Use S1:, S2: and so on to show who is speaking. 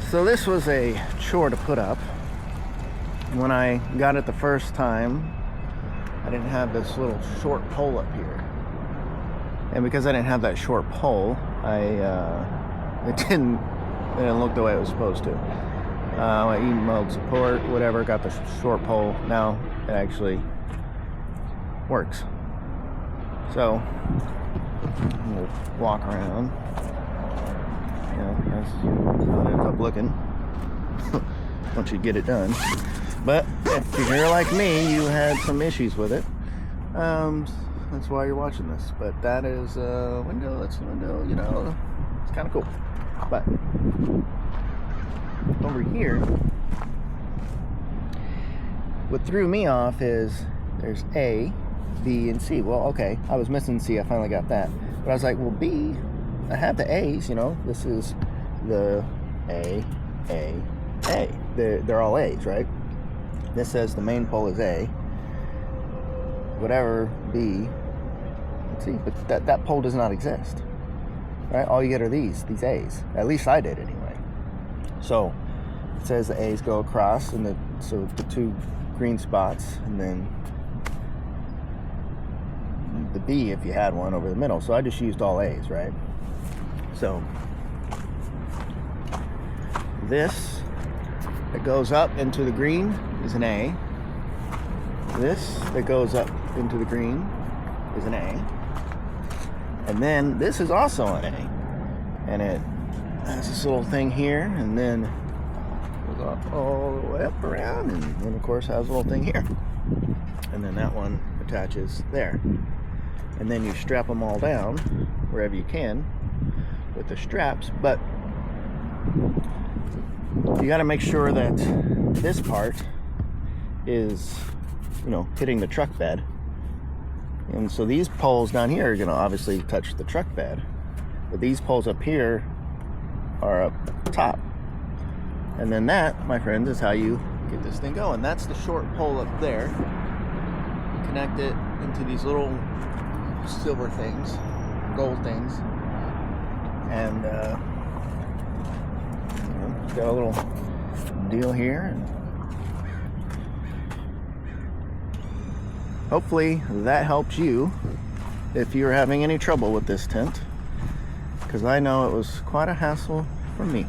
S1: So this was a chore to put up. When I got it the first time, I didn't have this little short pole up here. And because I didn't have that short pole, it didn't look the way it was supposed to. My E-mode support, whatever, got the short pole. Now it actually works. So we'll walk around. That's how it ends up looking once you get it done. But if you're like me, you had some issues with it. That's why you're watching this. But that is a window. That's a window. It's kind of cool. But over here, what threw me off is there's A, B, and C. Well, okay, I was missing C. I finally got that. But I was like, well, B, I have the A's. This is the A. They're all A's, right? This says the main pole is A. Whatever B. Let's see, but that pole does not exist, right? All you get are these A's. At least I did anyway. So it says the A's go across, and so the two green spots, and then the B if you had one over the middle. So I just used all A's, right? So this that goes up into the green is an A. This that goes up into the green is an A. And then this is also an A. And it has this little thing here, and then goes up all the way up around, and then of course has a little thing here. And then that one attaches there. And then you strap them all down wherever you can with the straps, but you got to make sure that this part is, hitting the truck bed. And so these poles down here are going to obviously touch the truck bed, but these poles up here are up top. And then that, my friends, is how you get this thing going. That's the short pole up there. Connect it into these little silver things, gold things, and it's got a little deal here. Hopefully that helps you if you're having any trouble with this tent, because I know it was quite a hassle for me.